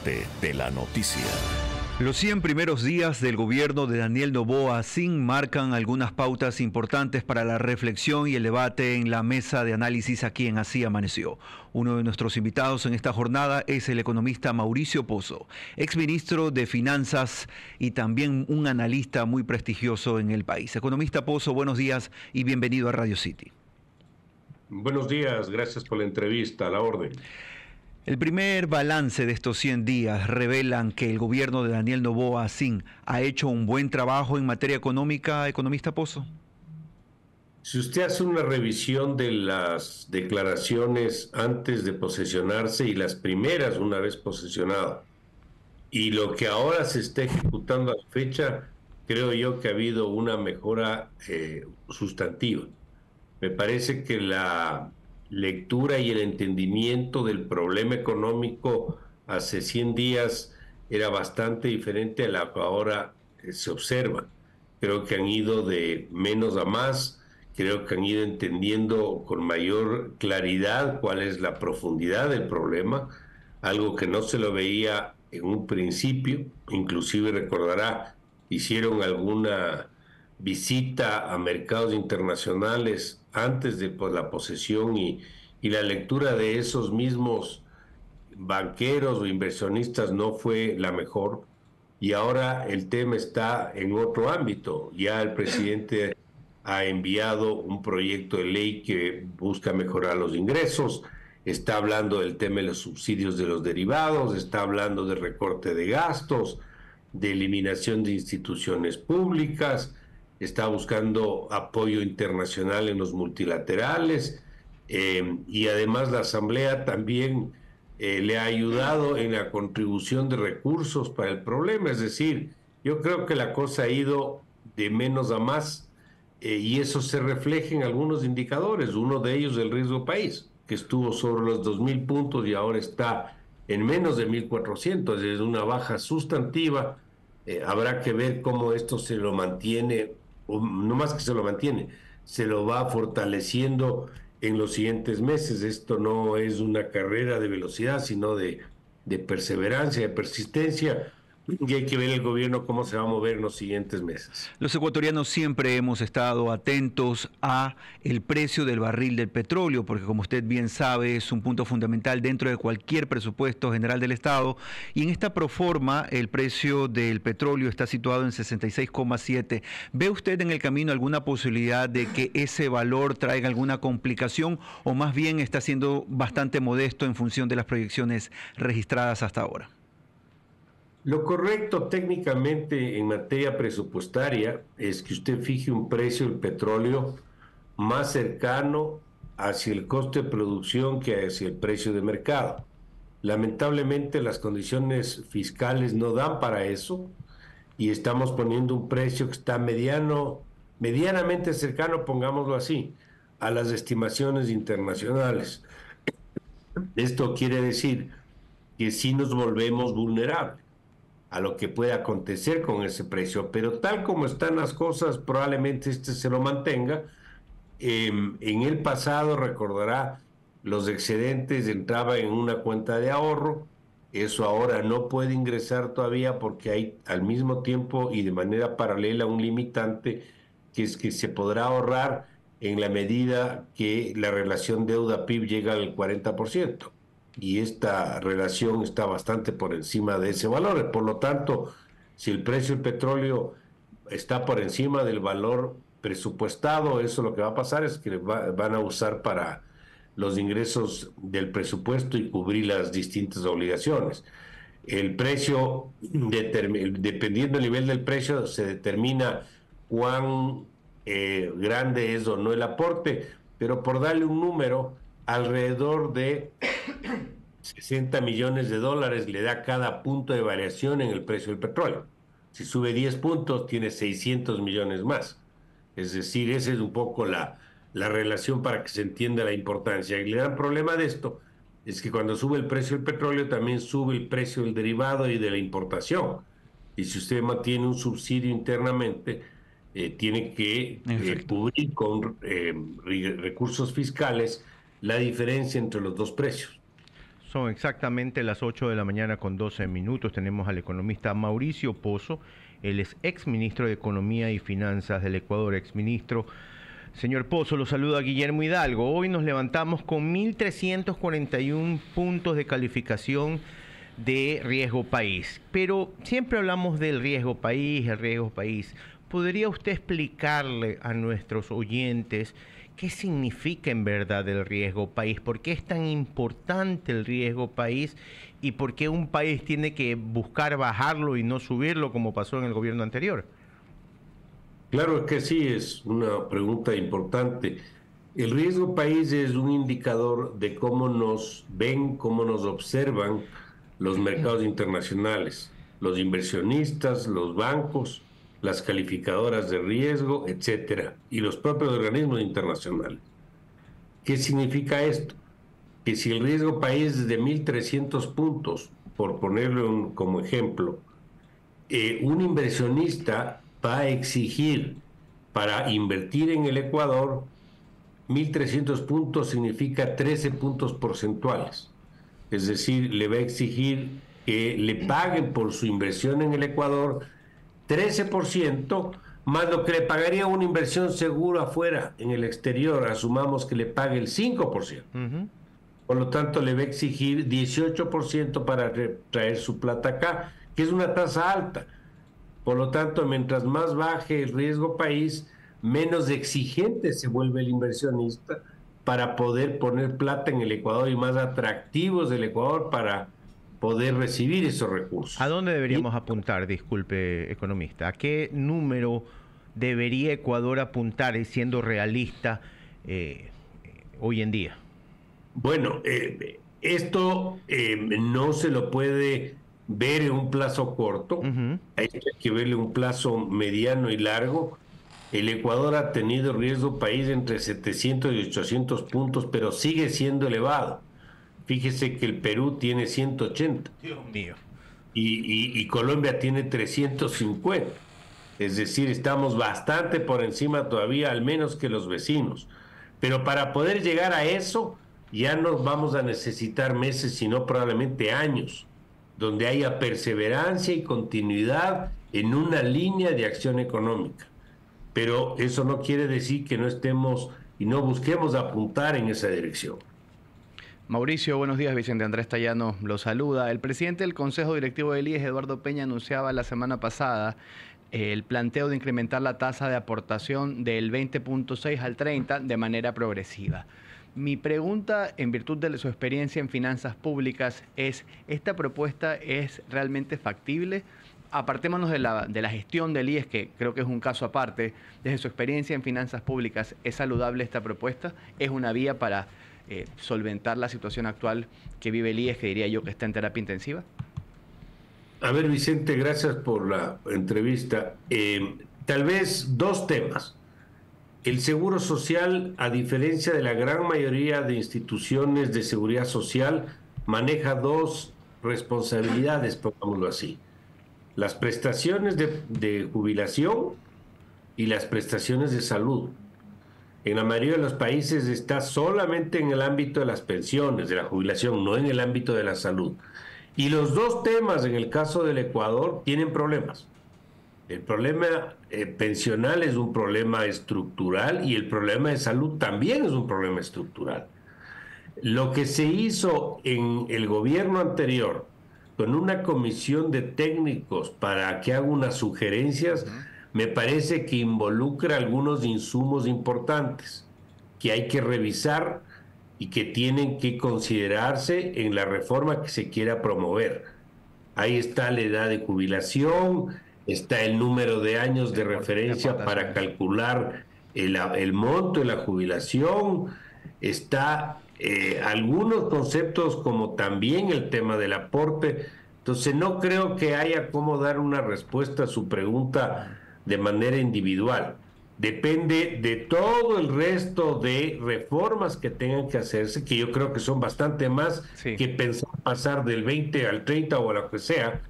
parte de la noticia. Los 100 primeros días del gobierno de Daniel Noboa Sin marcan algunas pautas importantes para la reflexión y el debate en la mesa de análisis aquí en Así Amaneció. Uno de nuestros invitados en esta jornada es el economista Mauricio Pozo, exministro de Finanzas y también un analista muy prestigioso en el país. Economista Pozo, buenos días y bienvenido a Radio City. Buenos días, gracias por la entrevista, a la orden. El primer balance de estos 100 días revelan que el gobierno de Daniel Noboa Sin ha hecho un buen trabajo en materia económica, economista Pozo. Si usted hace una revisión de las declaraciones antes de posesionarse y las primeras una vez posesionado, y lo que ahora se está ejecutando a la fecha, creo yo que ha habido una mejora sustantiva. Me parece que la lectura y el entendimiento del problema económico hace 100 días era bastante diferente a la que ahora se observa. Creo que han ido de menos a más, creo que han ido entendiendo con mayor claridad cuál es la profundidad del problema, algo que no se lo veía en un principio. Inclusive recordará, hicieron alguna visita a mercados internacionales antes de la posesión y la lectura de esos mismos banqueros o inversionistas no fue la mejor, y ahora el tema está en otro ámbito. Ya el presidente ha enviado un proyecto de ley que busca mejorar los ingresos, está hablando del tema de los subsidios de los derivados, está hablando de recorte de gastos, de eliminación de instituciones públicas, está buscando apoyo internacional en los multilaterales, y además la Asamblea también le ha ayudado en la contribución de recursos para el problema. Es decir, yo creo que la cosa ha ido de menos a más, y eso se refleja en algunos indicadores. Uno de ellos, el riesgo país, que estuvo sobre los 2.000 puntos y ahora está en menos de 1.400, es una baja sustantiva. Habrá que ver cómo esto se lo mantiene, o no más que se lo mantiene, se lo va fortaleciendo en los siguientes meses. Esto no es una carrera de velocidad, sino de perseverancia, de persistencia, y hay que ver el gobierno cómo se va a mover en los siguientes meses. Los ecuatorianos siempre hemos estado atentos a el precio del barril del petróleo, porque como usted bien sabe es un punto fundamental dentro de cualquier presupuesto general del Estado, y en esta proforma el precio del petróleo está situado en 66,7. ¿Ve usted en el camino alguna posibilidad de que ese valor traiga alguna complicación, o más bien está siendo bastante modesto en función de las proyecciones registradas hasta ahora? Lo correcto técnicamente en materia presupuestaria es que usted fije un precio del petróleo más cercano hacia el costo de producción que hacia el precio de mercado. Lamentablemente las condiciones fiscales no dan para eso, y estamos poniendo un precio que está medianamente cercano, pongámoslo así, a las estimaciones internacionales. Esto quiere decir que sí nos volvemos vulnerables a lo que puede acontecer con ese precio, pero tal como están las cosas, probablemente se lo mantenga. En el pasado, recordará, los excedentes entraban en una cuenta de ahorro. Eso ahora no puede ingresar todavía porque hay al mismo tiempo y de manera paralela un limitante, que es que se podrá ahorrar en la medida que la relación deuda-PIB llega al 40%. Y esta relación está bastante por encima de ese valor. Por lo tanto, si el precio del petróleo está por encima del valor presupuestado, eso lo que va a pasar es que van a usar para los ingresos del presupuesto y cubrir las distintas obligaciones. El precio, dependiendo del nivel del precio, se determina cuán grande es o no el aporte, pero por darle un número, alrededor de 60 millones de dólares le da cada punto de variación en el precio del petróleo. Si sube 10 puntos, tiene 600 millones más. Es decir, esa es un poco la relación para que se entienda la importancia. Y el gran problema de esto es que cuando sube el precio del petróleo, también sube el precio del derivado y de la importación. Y si usted mantiene un subsidio internamente, tiene que cubrir con recursos fiscales la diferencia entre los dos precios. Son exactamente las 8 de la mañana con 12 minutos. Tenemos al economista Mauricio Pozo. Él es exministro de Economía y Finanzas del Ecuador. Exministro, señor Pozo, lo saluda Guillermo Hidalgo. Hoy nos levantamos con 1.341 puntos de calificación de riesgo país. Pero siempre hablamos del riesgo país, el riesgo país. ¿Podría usted explicarle a nuestros oyentes qué significa en verdad el riesgo país? ¿Por qué es tan importante el riesgo país? ¿Y por qué un país tiene que buscar bajarlo y no subirlo como pasó en el gobierno anterior? Claro que sí, es una pregunta importante. El riesgo país es un indicador de cómo nos ven, cómo nos observan los mercados internacionales, los inversionistas, los bancos, las calificadoras de riesgo, etcétera, y los propios organismos internacionales. ¿Qué significa esto? Que si el riesgo país es de 1.300 puntos, por ponerlo como ejemplo, un inversionista va a exigir para invertir en el Ecuador, 1.300 puntos significa 13 puntos porcentuales. Es decir, le va a exigir que le paguen por su inversión en el Ecuador 13%, más lo que le pagaría una inversión segura afuera, en el exterior, asumamos que le pague el 5%. Por lo tanto, le va a exigir 18% para traer su plata acá, que es una tasa alta. Por lo tanto, mientras más baje el riesgo país, menos exigente se vuelve el inversionista para poder poner plata en el Ecuador y más atractivos del Ecuador para poder recibir esos recursos. ¿A dónde deberíamos apuntar, disculpe, economista? ¿A qué número debería Ecuador apuntar, siendo realista, hoy en día? Bueno, esto no se lo puede ver en un plazo corto, hay que verle un plazo mediano y largo. El Ecuador ha tenido riesgo país entre 700 y 800 puntos, pero sigue siendo elevado. Fíjese que el Perú tiene 180. Dios mío. Y Colombia tiene 350. Es decir, estamos bastante por encima todavía, al menos que los vecinos. Pero para poder llegar a eso, ya nos vamos a necesitar meses, sino probablemente años, donde haya perseverancia y continuidad en una línea de acción económica. Pero eso no quiere decir que no estemos y no busquemos apuntar en esa dirección. Mauricio, buenos días. Vicente Andrés Tallano lo saluda. El presidente del Consejo Directivo del IES, Eduardo Peña, anunciaba la semana pasada el planteo de incrementar la tasa de aportación del 20.6 al 30 de manera progresiva. Mi pregunta, en virtud de su experiencia en finanzas públicas, es: ¿esta propuesta es realmente factible? Apartémonos de la gestión del IES, que creo que es un caso aparte. Desde su experiencia en finanzas públicas, ¿es saludable esta propuesta? ¿Es una vía para solventar la situación actual que vive el IES, que diría yo que está en terapia intensiva? A ver, Vicente, gracias por la entrevista. Tal vez dos temas. El seguro social, a diferencia de la gran mayoría de instituciones de seguridad social, maneja dos responsabilidades, pongámoslo así: las prestaciones de jubilación y las prestaciones de salud. En la mayoría de los países está solamente en el ámbito de las pensiones, de la jubilación, no en el ámbito de la salud. Y los dos temas, en el caso del Ecuador, tienen problemas. El problema pensional es un problema estructural y el problema de salud también es un problema estructural. Lo que se hizo en el gobierno anterior, con una comisión de técnicos para que haga unas sugerencias, me parece que involucra algunos insumos importantes que hay que revisar y que tienen que considerarse en la reforma que se quiera promover. Ahí está la edad de jubilación, está el número de años de referencia para calcular el monto de la jubilación, está algunos conceptos como también el tema del aporte. Entonces no creo que haya cómo dar una respuesta a su pregunta de manera individual. Depende de todo el resto de reformas que tengan que hacerse, que yo creo que son bastante más que pensar pasar del 20 al 30 o a lo que sea.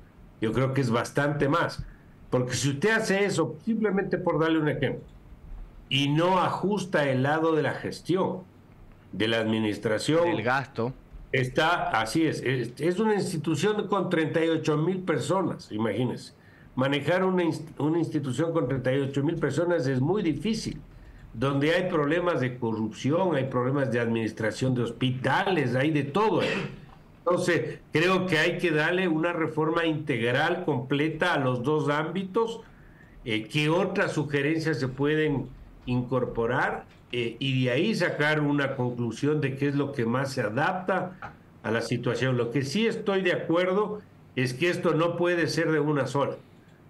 Yo creo que es bastante más. Porque si usted hace eso, simplemente por darle un ejemplo, y no ajusta el lado de la gestión, de la administración, del gasto, Así es una institución con 38,000 personas, imagínense. Manejar una institución con 38,000 personas es muy difícil, donde hay problemas de corrupción, hay problemas de administración de hospitales, hay de todo. Entonces, creo que hay que darle una reforma integral, completa a los dos ámbitos. ¿Qué otras sugerencias se pueden incorporar? Y de ahí sacar una conclusión de qué es lo que más se adapta a la situación. Lo que sí estoy de acuerdo es que esto no puede ser de una sola.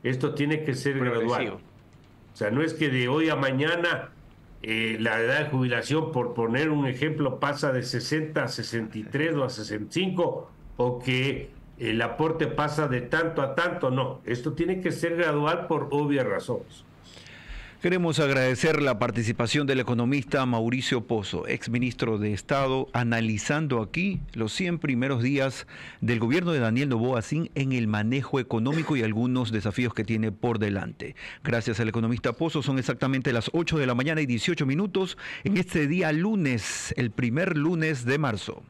Esto tiene que ser gradual. O sea, no es que de hoy a mañana la edad de jubilación, por poner un ejemplo, pasa de 60 a 63 o a 65, o que el aporte pasa de tanto a tanto. No, esto tiene que ser gradual por obvias razones. Queremos agradecer la participación del economista Mauricio Pozo, exministro de Estado, analizando aquí los 100 primeros días del gobierno de Daniel Noboa Sin en el manejo económico y algunos desafíos que tiene por delante. Gracias al economista Pozo, son exactamente las 8 de la mañana y 18 minutos en este día lunes, el primer lunes de marzo.